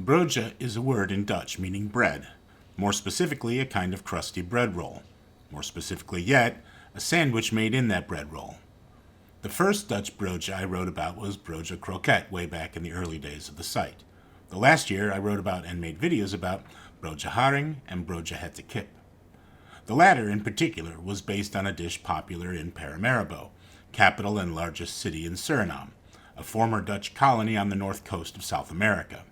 Broodje is a word in Dutch meaning bread, more specifically a kind of crusty bread roll. More specifically yet, a sandwich made in that bread roll. The first Dutch broodje I wrote about was broodje croquette way back in the early days of the site. The last year I wrote about and made videos about broodje haring and broodje hete kip. The latter in particular was based on a dish popular in Paramaribo, capital and largest city in Suriname, a former Dutch colony on the north coast of South America.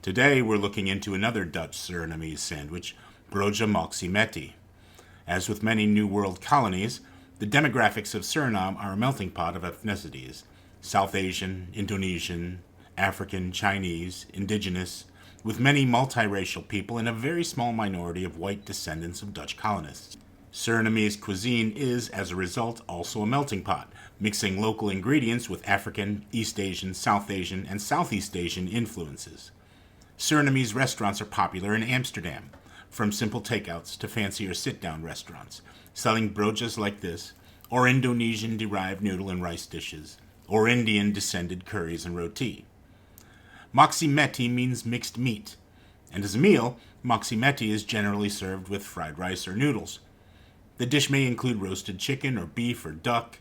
Today we're looking into another Dutch Surinamese sandwich, Broodje Moksi Meti. As with many New World colonies, the demographics of Suriname are a melting pot of ethnicities: South Asian, Indonesian, African, Chinese, indigenous, with many multiracial people and a very small minority of white descendants of Dutch colonists. Surinamese cuisine is, as a result, also a melting pot, mixing local ingredients with African, East Asian, South Asian, and Southeast Asian influences. Surinamese restaurants are popular in Amsterdam, from simple takeouts to fancier sit-down restaurants, selling broodjes like this, or Indonesian-derived noodle and rice dishes, or Indian-descended curries and roti. Moksi Meti means mixed meat, and as a meal, Moksi Meti is generally served with fried rice or noodles. The dish may include roasted chicken or beef or duck.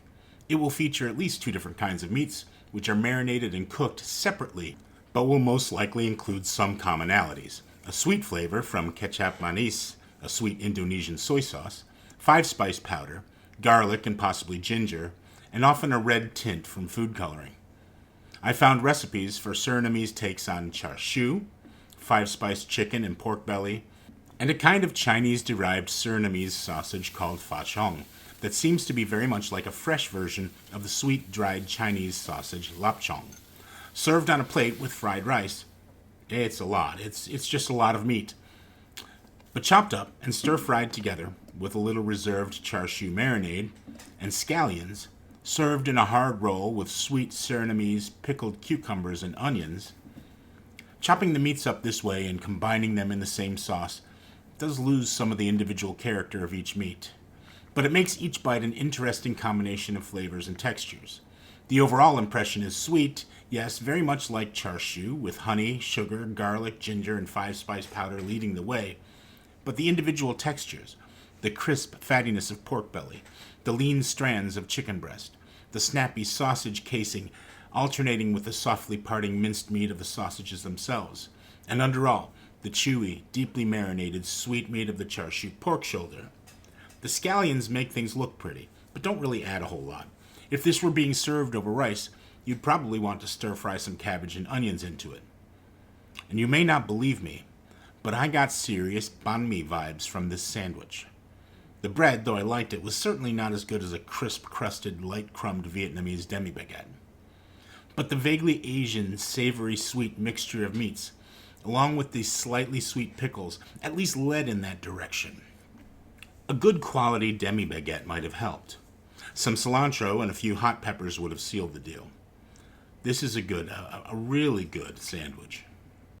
It will feature at least two different kinds of meats, which are marinated and cooked separately, but will most likely include some commonalities: a sweet flavor from kecap manis, a sweet Indonesian soy sauce, 5-spice powder, garlic and possibly ginger, and often a red tint from food coloring. I found recipes for Surinamese takes on char siu, 5-spice chicken and pork belly, and a kind of Chinese-derived Surinamese sausage called pha chong that seems to be very much like a fresh version of the sweet, dried Chinese sausage lap chong. Served on a plate with fried rice. It's a lot. It's just a lot of meat. But chopped up and stir-fried together with a little reserved char siu marinade and scallions, served in a hard roll with sweet Surinamese pickled cucumbers and onions. Chopping the meats up this way and combining them in the same sauce does lose some of the individual character of each meat, but it makes each bite an interesting combination of flavors and textures. The overall impression is sweet, yes, very much like char siu, with honey, sugar, garlic, ginger, and 5-spice powder leading the way. But the individual textures, the crisp fattiness of pork belly, the lean strands of chicken breast, the snappy sausage casing alternating with the softly parting minced meat of the sausages themselves, and under all, the chewy, deeply marinated sweet meat of the char siu pork shoulder. The scallions make things look pretty, but don't really add a whole lot. If this were being served over rice, you'd probably want to stir-fry some cabbage and onions into it. And you may not believe me, but I got serious banh mi vibes from this sandwich. The bread, though I liked it, was certainly not as good as a crisp-crusted, light-crumbed Vietnamese demi-baguette. But the vaguely Asian, savory, sweet mixture of meats, along with these slightly sweet pickles, at least led in that direction. A good quality demi-baguette might have helped. Some cilantro and a few hot peppers would have sealed the deal. This is a really good sandwich.